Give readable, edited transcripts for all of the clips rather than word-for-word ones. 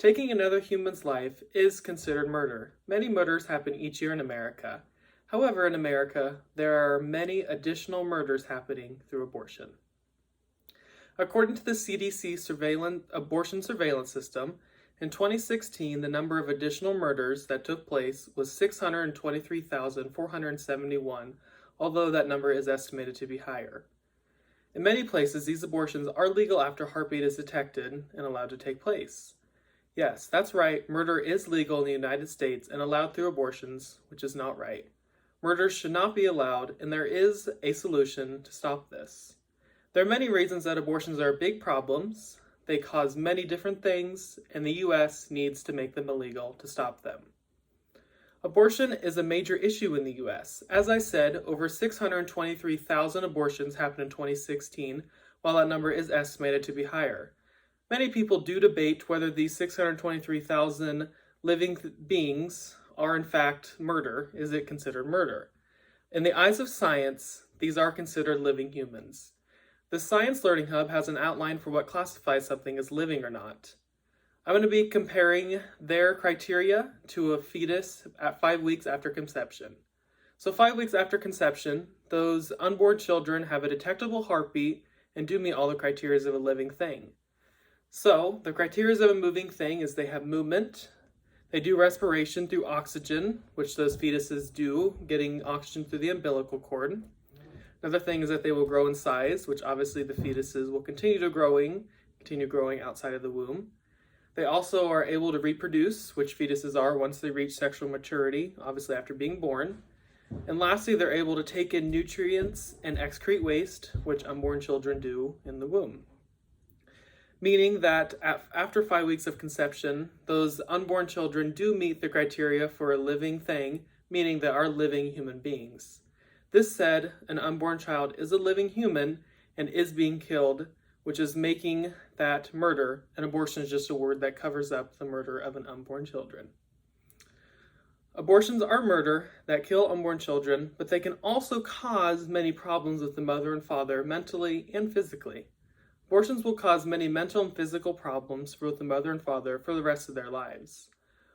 Taking another human's life is considered murder. Many murders happen each year in America. However, in America, there are many additional murders happening through abortion. According to the CDC abortion surveillance system, in 2016, the number of additional murders that took place was 623,471, although that number is estimated to be higher. In many places, these abortions are legal after heartbeat is detected and allowed to take place. Yes, that's right, murder is legal in the United States and allowed through abortions, which is not right. Murder should not be allowed, and there is a solution to stop this. There are many reasons that abortions are big problems. They cause many different things, and the U.S. needs to make them illegal to stop them. Abortion is a major issue in the U.S. As I said, over 623,000 abortions happened in 2016, while that number is estimated to be higher. Many people do debate whether these 623,000 living beings are in fact murder. Is it considered murder? In the eyes of science, these are considered living humans. The Science Learning Hub has an outline for what classifies something as living or not. I'm going to be comparing their criteria to a fetus at 5 weeks after conception. So 5 weeks after conception, those unborn children have a detectable heartbeat and do meet all the criteria of a living thing. So the criteria of a moving thing is they have movement, they do respiration through oxygen, which those fetuses do, getting oxygen through the umbilical cord. Another thing is that they will grow in size, which obviously the fetuses will continue growing outside of the womb. They also are able to reproduce, which fetuses are once they reach sexual maturity, obviously after being born. And lastly, they're able to take in nutrients and excrete waste, which unborn children do in the womb. Meaning that after 5 weeks of conception, those unborn children do meet the criteria for a living thing, meaning they are living human beings. This said, an unborn child is a living human and is being killed, which is making that murder. An abortion is just a word that covers up the murder of an unborn children. Abortions are murder that kill unborn children, but they can also cause many problems with the mother and father mentally and physically. Abortions will cause many mental and physical problems for both the mother and father for the rest of their lives.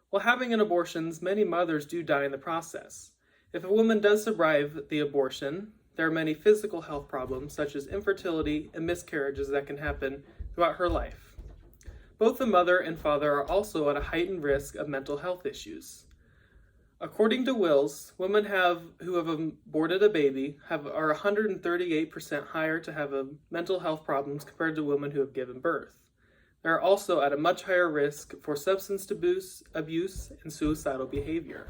While having an abortion, many mothers do die in the process. If a woman does survive the abortion, there are many physical health problems such as infertility and miscarriages that can happen throughout her life. Both the mother and father are also at a heightened risk of mental health issues. According to wills, women who have aborted a baby are 138% higher to have mental health problems compared to women who have given birth. They are also at a much higher risk for substance abuse and suicidal behavior.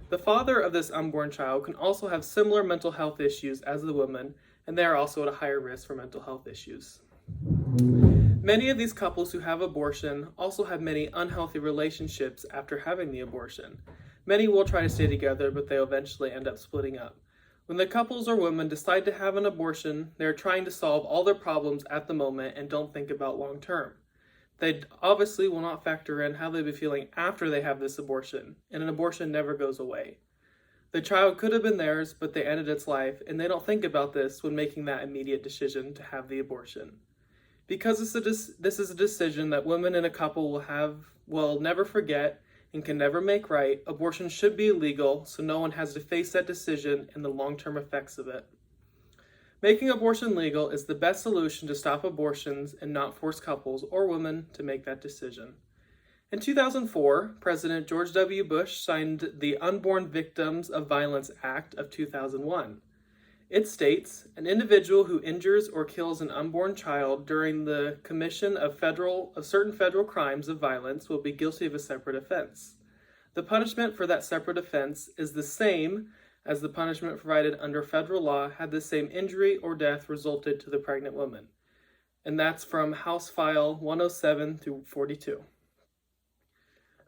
The father of this unborn child can also have similar mental health issues as the woman, and they are also at a higher risk for mental health issues. Many of these couples who have abortion also have many unhealthy relationships after having the abortion. Many will try to stay together, but they eventually end up splitting up. When the couples or women decide to have an abortion, they're trying to solve all their problems at the moment and don't think about long term. They obviously will not factor in how they'll be feeling after they have this abortion, and an abortion never goes away. The child could have been theirs, but they ended its life, and they don't think about this when making that immediate decision to have the abortion. Because this is a decision that women in a couple will never forget and can never make right, abortion should be illegal so no one has to face that decision and the long-term effects of it. Making abortion legal is the best solution to stop abortions and not force couples or women to make that decision. In 2004, President George W. Bush signed the Unborn Victims of Violence Act of 2001. It states, an individual who injures or kills an unborn child during the commission of certain federal crimes of violence will be guilty of a separate offense. The punishment for that separate offense is the same as the punishment provided under federal law had the same injury or death resulted to the pregnant woman. And that's from House File 107 through 42.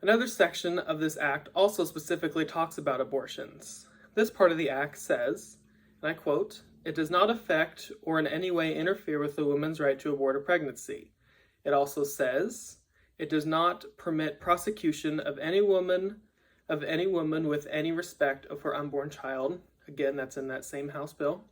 Another section of this act also specifically talks about abortions. This part of the act says, and I quote, "It does not affect or in any way interfere with the woman's right to abort a pregnancy." It also says, "It does not permit prosecution of any woman with any respect of her unborn child." Again, that's in that same House bill.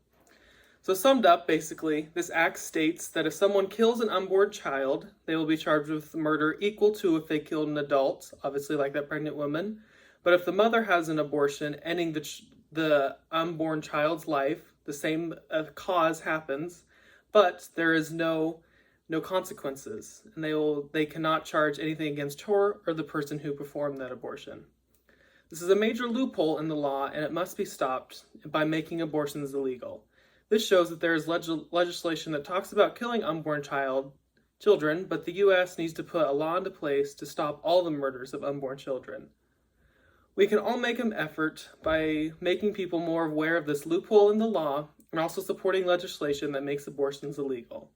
So summed up, basically, this act states that if someone kills an unborn child, they will be charged with murder equal to if they killed an adult, obviously like that pregnant woman. But if the mother has an abortion, ending the unborn child's life, the same cause happens, but there is no consequences, and they cannot charge anything against her or the person who performed that abortion. This is a major loophole in the law, and it must be stopped by making abortions illegal. This shows that there is legislation that talks about killing unborn children, but the U.S. needs to put a law into place to stop all the murders of unborn children. We can all make an effort by making people more aware of this loophole in the law and also supporting legislation that makes abortions illegal.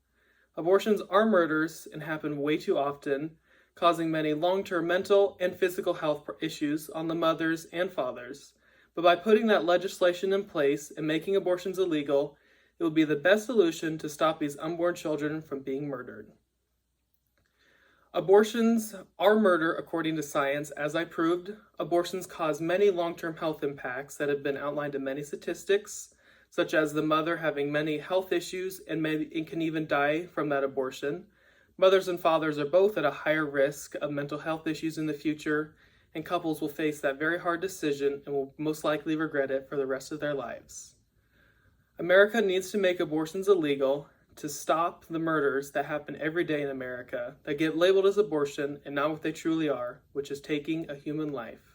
Abortions are murders and happen way too often, causing many long-term mental and physical health issues on the mothers and fathers. But by putting that legislation in place and making abortions illegal, it will be the best solution to stop these unborn children from being murdered. Abortions are murder according to science, as I proved. Abortions cause many long-term health impacts that have been outlined in many statistics, such as the mother having many health issues and can even die from that abortion. Mothers and fathers are both at a higher risk of mental health issues in the future, and couples will face that very hard decision and will most likely regret it for the rest of their lives. America needs to make abortions illegal to stop the murders that happen every day in America that get labeled as abortion and not what they truly are, which is taking a human life.